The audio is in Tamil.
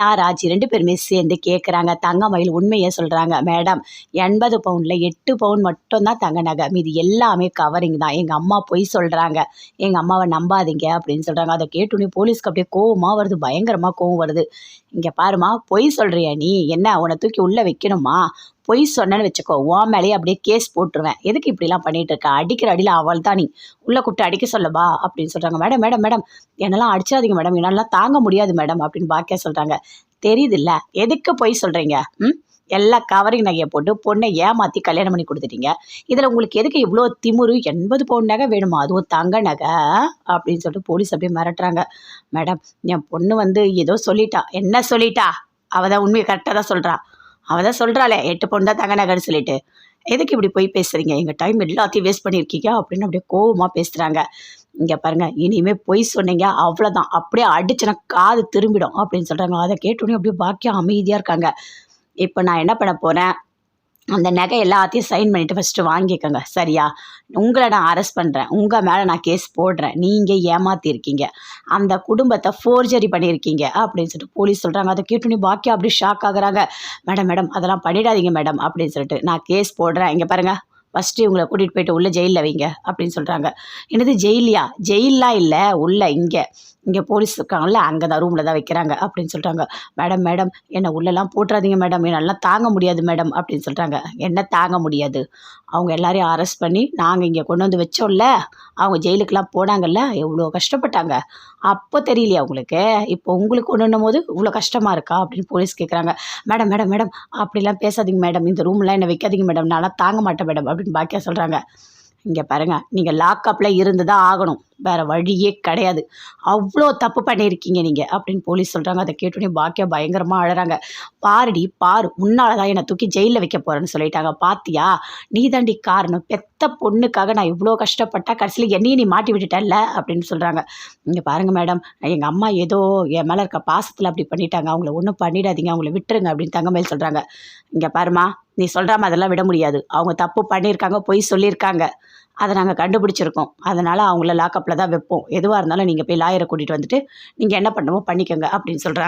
ராஜ் 2 பேருமே சேர்ந்து கேட்குறாங்க. தங்கமயில் உண்மைய சொல்றாங்க. மேடம் 80 பவுன்ல 8 பவுன் மட்டும் தான் தங்க நகை. மீதி எல்லாமே கவரிங் தான். எங்க அம்மா பொய் சொல்றாங்க. எங்க அம்மாவ நம்பாதீங்க அப்படின்னு சொல்றாங்க. அத கேட்டோனே போலீஸ்க்கு அப்படியே கோவமா வருது. பயங்கரமா கோவம் வருது. இங்க பாரும்மா, பொய் சொல்றியா நீ? என்ன உன்ன தூக்கி உள்ள வைக்கணுமா? பொய் சொன்னேன்னு வச்சுக்கோ, உன் மேலேயே அப்படியே கேஸ் போட்டுருவேன். எதுக்கு இப்படிலாம் பண்ணிட்டு இருக்க? அடிக்கிற அடியில அவள் தான் நீ. உள்ள கூப்பிட்டு அடிக்க சொல்லவா? அப்படின்னு சொல்றாங்க. மேடம் மேடம் மேடம் என்னெல்லாம் அடிச்சாதீங்க மேடம். என்னாலலாம் தாங்க முடியாது மேடம் அப்படின்னு பாக்கியா சொல்றாங்க. தெரியுதுல்ல, எதுக்கு பொய் சொல்றீங்க? எல்லா கவரிங் நகையை போட்டு பொண்ணை ஏமாத்தி கல்யாணம் பண்ணி கொடுத்துட்டீங்க. இதில் உங்களுக்கு எதுக்கு இவ்வளோ திமிரு? 80 பவுன் நகை வேணுமா? அதுவும் தங்க நகை அப்படின்னு சொல்லிட்டு போலீஸ் அப்படியே மிரட்டுறாங்க. மேடம், என் பொண்ணு வந்து ஏதோ சொல்லிட்டா. என்ன சொல்லிட்டா? அவள் தான் உண்மையை கரெக்டாக தான் சொல்கிறா. அவள் தான் சொல்கிறாளே 8 பவுன் தான் தங்க நகைன்னு சொல்லிட்டு. எதுக்கு இப்படி போய் பேசுகிறீங்க? எங்கள் டைம் எல்லாத்தையும் வேஸ்ட் பண்ணியிருக்கீங்க அப்படின்னு அப்படியே கோவமாக பேசுகிறாங்க. இங்கே பாருங்கள், இனிமேல் பொய் சொன்னீங்க அவ்வளோதான், அப்படியே அடிச்சுனா காது திரும்பிடும் அப்படின்னு சொல்கிறாங்க. அதை கேட்டோன்னே அப்படியே பாக்கியம் அமைதியாக இருக்காங்க. இப்போ நான் என்ன பண்ண போகிறேன், அந்த நகை எல்லாத்தையும் சைன் பண்ணிவிட்டு ஃபஸ்ட்டு வாங்கிக்கோங்க, சரியா? உங்களை நான் அரெஸ்ட் பண்ணுறேன். உங்கள் மேலே நான் கேஸ் போடுறேன். நீங்கள் ஏமாற்றிருக்கீங்க, அந்த குடும்பத்தை ஃபோர்ஜரி பண்ணியிருக்கீங்க அப்படின்னு சொல்லிட்டு போலீஸ் சொல்கிறாங்க. அதை கேட்டோன்னே பாக்கியா அப்படியே ஷாக் ஆகுறாங்க. மேடம் மேடம் அதெல்லாம் பண்ணிடாதீங்க மேடம் அப்படின்னு சொல்லிட்டு, நான் கேஸ் போடுறேன். இங்கே பாருங்கள், ஃபஸ்ட்டு இவங்களை கூட்டிகிட்டு போயிட்டு உள்ளே ஜெயிலில் வைங்க அப்படின்னு சொல்கிறாங்க. என்னது ஜெயிலியா? ஜெயிலெலாம் இல்லை, உள்ளே இங்கே போலீஸ் இருக்காங்கல்ல, அங்கே தான் ரூமில் தான் வைக்கிறாங்க அப்படின்னு சொல்கிறாங்க. மேடம் மேடம் என்னை உள்ளெல்லாம் போட்டுறாதீங்க மேடம், என்னால் தாங்க முடியாது மேடம் அப்படின்னு சொல்கிறாங்க. என்ன தாங்க முடியாது? அவங்க எல்லாரையும் அரெஸ்ட் பண்ணி நாங்கள் இங்கே கொண்டு வந்து வச்சோம்ல, அவங்க ஜெயிலுக்கெலாம் போனாங்கல்ல, எவ்வளோ கஷ்டப்பட்டாங்க. அப்போ தெரியலையா உங்களுக்கு? இப்போ உங்களுக்கு ஒன்றுன்னும் போது இவ்வளோ கஷ்டமாக இருக்கா அப்படின்னு போலீஸ் கேட்குறாங்க. மேடம் மேடம் மேடம் அப்படிலாம் பேசாதீங்க மேடம், இந்த ரூம்லாம் என்னை வைக்காதீங்க மேடம், நான்லாம் தாங்க மாட்டேன் மேடம் அப்படின்னு பாக்கியா சொல்கிறாங்க. இங்கே பாருங்கள், நீங்கள் லாக்கப்பில் இருந்து தான் ஆகணும், வேறு வழியே கிடையாது. அவ்வளோ தப்பு பண்ணியிருக்கீங்க நீங்கள் அப்படின்னு போலீஸ் சொல்கிறாங்க. அதை கேட்டோன்னே பாக்கியா பயங்கரமாக அழறாங்க. பாருடி பாரு, உன்னால தான் என்னை தூக்கி ஜெயிலில் வைக்க போகிறேன்னு சொல்லிட்டாங்க. பாத்தியா, நீ தாண்டி காரணம். பெத்த பொண்ணுக்காக நான் இவ்வளோ கஷ்டப்பட்டா, கடைசியில் என்னையும் நீ மாட்டி விட்டுட்டல்ல அப்படின்னு சொல்கிறாங்க. இங்கே பாருங்கள் மேடம், எங்கள் அம்மா ஏதோ என் மேலே இருக்க பாசத்தில் அப்படி பண்ணிட்டாங்க, அவங்கள ஒன்றும் பண்ணிடாதீங்க, அவங்கள விட்டுருங்க அப்படின்னு தங்கமயில் சொல்கிறாங்க. இங்கே பாருமா, நீ சொல்கிற மாதிரிலாம் விட முடியாது. அவங்க தப்பு பண்ணியிருக்காங்க, பொய் சொல்லியிருக்காங்க, அதை நாங்கள் கண்டுபிடிச்சிருக்கோம். அதனால் அவங்கள லாக்கப்பில் தான் வைப்போம். எதுவாக இருந்தாலும் நீங்கள் போய் லாயரை கூட்டிகிட்டு வந்துட்டு நீங்கள் என்ன பண்ணணுமோ பண்ணிக்கோங்க அப்படின்னு சொல்கிறாங்க.